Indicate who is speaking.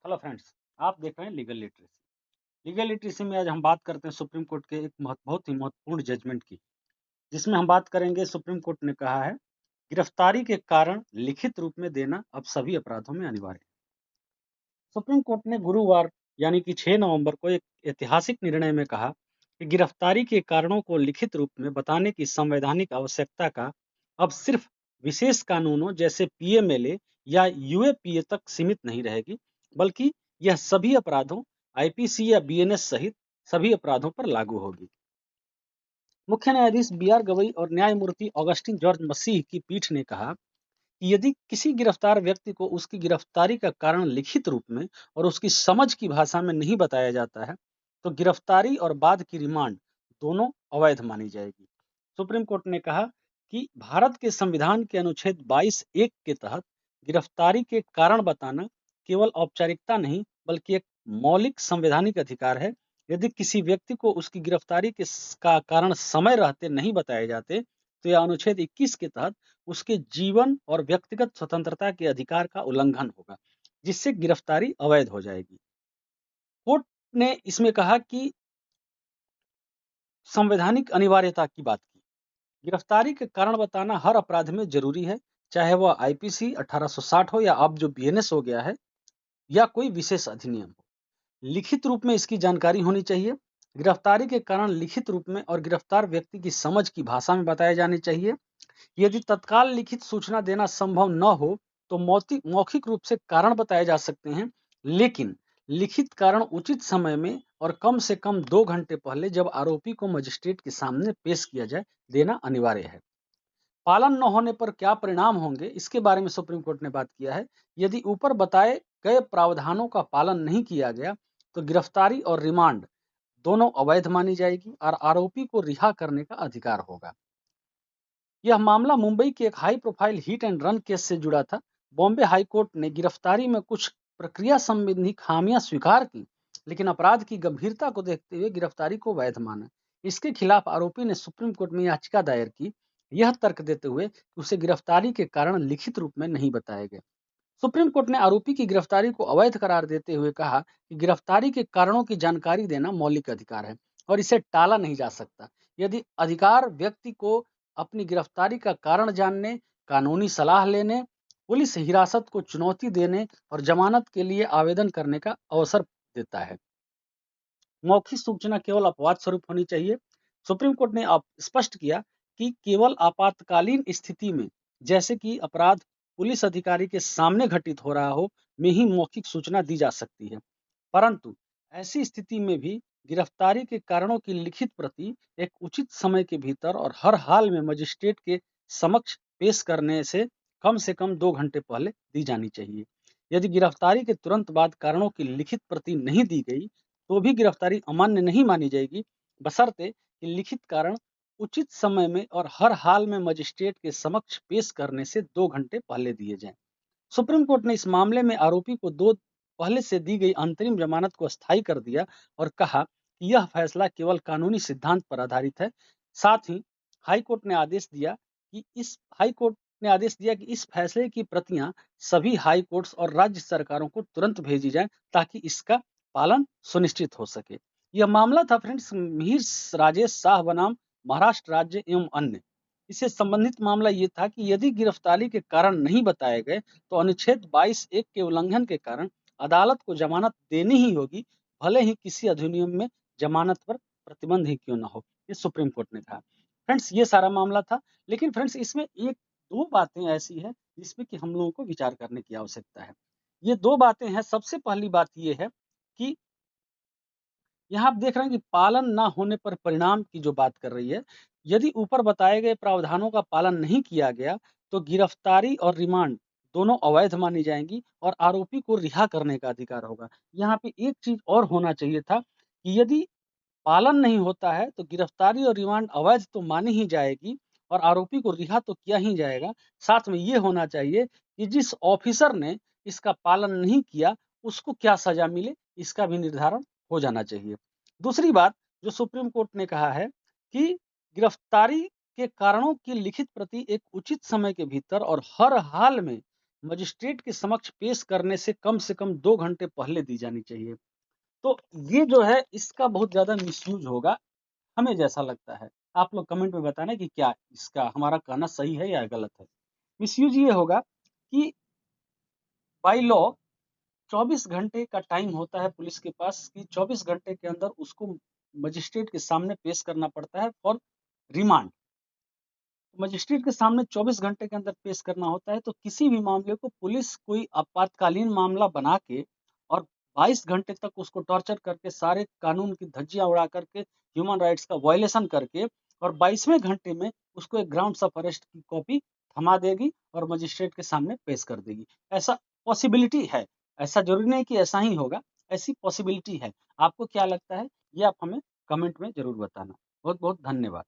Speaker 1: Hello friends, आप देख रहे हैं लीगल लिटरेसी। लीगल लिटरेसी में आज हम बात करते हैं सुप्रीम कोर्ट के एक बहुत ही महत्वपूर्ण जजमेंट की, जिसमें हम बात करेंगे। सुप्रीम कोर्ट ने कहा है, गिरफ्तारी के कारण लिखित रूप में देना अब सभी अपराधों में अनिवार्य है। सुप्रीम कोर्ट ने गुरुवार यानी कि 6 नवंबर को एक ऐतिहासिक निर्णय में कहा कि गिरफ्तारी के कारणों को लिखित रूप में बताने की संवैधानिक आवश्यकता का अब सिर्फ विशेष कानूनों जैसे पीएमएलए या यूएपीए तक सीमित नहीं रहेगी, बल्कि यह सभी अपराधों, आईपीसी या बीएनएस सहित सभी अपराधों पर लागू होगी। मुख्य न्यायाधीश बीआर गवई और न्यायमूर्ति ऑगस्टिन जॉर्ज मसीह की पीठ ने कहा कि यदि किसी गिरफ्तार व्यक्ति को उसकी गिरफ्तारी का कारण लिखित रूप में और उसकी समझ की भाषा में नहीं बताया जाता है, तो गिरफ्तारी और बाद की रिमांड दोनों अवैध मानी जाएगी। सुप्रीम कोर्ट ने कहा कि भारत के संविधान के अनुच्छेद 22(1) के तहत गिरफ्तारी के कारण बताना केवल औपचारिकता नहीं, बल्कि एक मौलिक संवैधानिक अधिकार है। यदि किसी व्यक्ति को उसकी गिरफ्तारी का कारण समय रहते नहीं बताए जाते, तो यह अनुच्छेद 21 के तहत उसके जीवन और व्यक्तिगत स्वतंत्रता के अधिकार का उल्लंघन होगा, जिससे गिरफ्तारी अवैध हो जाएगी। कोर्ट ने इसमें कहा कि संवैधानिक अनिवार्यता की बात की। गिरफ्तारी के कारण बताना हर अपराध में जरूरी है, चाहे वह आईपीसी 1860 हो या अब जो बीएनएस हो गया है, या कोई विशेष अधिनियम हो। लिखित रूप में इसकी जानकारी होनी चाहिए। गिरफ्तारी के कारण लिखित रूप में और गिरफ्तार व्यक्ति की समझ की भाषा में बताए जाने चाहिए। यदि तत्काल लिखित सूचना देना संभव न हो, तो मौखिक रूप से कारण बताए जा सकते हैं, लेकिन लिखित कारण उचित समय में और कम से कम 2 घंटे पहले, जब आरोपी को मजिस्ट्रेट के सामने पेश किया जाए, देना अनिवार्य है। पालन न होने पर क्या परिणाम होंगे, इसके बारे में सुप्रीम कोर्ट ने बात किया है। यदि ऊपर बताए गए प्रावधानों का पालन नहीं किया गया, तो गिरफ्तारी और रिमांड दोनों अवैध मानी जाएगी और आरोपी को रिहा करने का अधिकार होगा। यह मामला मुंबई के एक high profile hit and run case से जुड़ा था। बॉम्बे हाई कोर्ट ने गिरफ्तारी में कुछ प्रक्रिया संबंधी खामियां स्वीकार की, लेकिन अपराध की गंभीरता को देखते हुए गिरफ्तारी को वैध माना। इसके खिलाफ आरोपी ने सुप्रीम कोर्ट में याचिका दायर की, यह तर्क देते हुए कि उसे गिरफ्तारी के कारण लिखित रूप में नहीं बताए गए। सुप्रीम कोर्ट ने आरोपी की गिरफ्तारी को अवैध करार देते हुए कहा कि गिरफ्तारी के कारणों की जानकारी देना मौलिक अधिकार है और इसे टाला नहीं जा सकता। यदि अधिकार व्यक्ति को अपनी गिरफ्तारी का कारण जानने, कानूनी सलाह लेने, पुलिस हिरासत को चुनौती देने और जमानत के लिए आवेदन करने का अवसर देता है। मौखिक सूचना केवल अपवाद स्वरूप होनी चाहिए। सुप्रीम कोर्ट ने स्पष्ट किया कि केवल आपातकालीन स्थिति में, जैसे कि अपराध पुलिस अधिकारी के सामने घटित हो रहा हो, में ही मौखिक सूचना दी जा सकती है। परंतु ऐसी स्थिति में भी गिरफ्तारी के कारणों की लिखित प्रति एक उचित समय के भीतर और हर हाल में मजिस्ट्रेट के समक्ष पेश करने से कम 2 घंटे पहले दी जानी चाहिए। यदि गिरफ्तारी के तुरंत बाद कारणों की लिखित प्रति नहीं दी गई, तो भी गिरफ्तारी अमान्य नहीं मानी जाएगी, बशर्ते कि लिखित कारण उचित समय में और हर हाल में मजिस्ट्रेट के समक्ष पेश करने से 2 घंटे पहले दिए जाएं। सुप्रीम कोर्ट ने इस मामले में आरोपी को दो पहले से दी गई अंतरिम जमानत को अस्थायी कर दिया और कहा कि यह फैसला केवल कानूनी सिद्धांत पर आधारित है। साथ ही हाईकोर्ट ने आदेश दिया कि इस फैसले की प्रतियां सभी हाई कोर्ट्स और राज्य सरकारों को तुरंत भेजी जाएं, ताकि इसका पालन सुनिश्चित हो सके। यह मामला था फ्रेंड्स मिहिर राजेश शाह बनाम महाराष्ट्र राज्य एवं अन्य। इससे संबंधित मामला ये था कि यदि गिरफ्तारी के कारण नहीं बताए गए, तो अनुच्छेद 22(1) के उल्लंघन के कारण अदालत को जमानत देनी ही होगी, भले ही किसी अधिनियम में जमानत पर प्रतिबंध ही क्यों ना हो। ये सुप्रीम कोर्ट ने कहा। फ्रेंड्स, ये सारा मामला था। लेकिन फ्रेंड्स, इसमें एक दो बातें ऐसी हैं जिसमें कि हम लोगों को विचार करने की आवश्यकता है। ये दो बातें हैं। सबसे पहली बात ये है कि यहाँ आप देख रहे हैं कि पालन ना होने पर परिणाम की जो बात कर रही है। यदि ऊपर बताए गए प्रावधानों का पालन नहीं किया गया, तो गिरफ्तारी और रिमांड दोनों अवैध मानी जाएंगी और आरोपी को रिहा करने का अधिकार होगा। यहाँ पे एक चीज और होना चाहिए था कि यदि पालन नहीं होता है, तो गिरफ्तारी और रिमांड अवैध तो मानी ही जाएगी और आरोपी को रिहा तो किया ही जाएगा। साथ में ये होना चाहिए कि जिस ऑफिसर ने इसका पालन नहीं किया, उसको क्या सजा मिले, इसका भी निर्धारण हो जाना चाहिए। दूसरी बात जो सुप्रीम कोर्ट ने कहा है कि गिरफ्तारी के कारणों की लिखित प्रति एक उचित समय के भीतर और हर हाल में मजिस्ट्रेट के समक्ष पेश करने से कम 2 घंटे पहले दी जानी चाहिए। तो ये जो है इसका बहुत ज़्यादा मिसयूज़ होगा, हमें जैसा लगता है। आप लोग कमेंट में बताना कि क्या इसका हमारा कहना सही है या गलत है। मिसयूज़ ये होगा कि बाय लॉ 24 घंटे का टाइम होता है पुलिस के पास कि 24 घंटे के अंदर उसको मजिस्ट्रेट के सामने पेश करना पड़ता है फॉर रिमांड। मजिस्ट्रेट के सामने 24 घंटे के अंदर पेश करना होता है, तो किसी भी मामले को पुलिस कोई आपातकालीन मामला बना के और 22 घंटे तक उसको टॉर्चर करके सारे कानून की धज्जियां उड़ा करके ह्यूमन राइट्स का वायलेशन करके और 22वें घंटे में उसको एक ग्राउंड्स ऑफ अरेस्ट की कॉपी थमा देगी और मजिस्ट्रेट के सामने पेश कर देगी। ऐसा पॉसिबिलिटी है, ऐसा जरूरी नहीं कि ऐसा ही होगा, ऐसी पॉसिबिलिटी है। आपको क्या लगता है ये आप हमें कमेंट में जरूर बताना। बहुत बहुत धन्यवाद।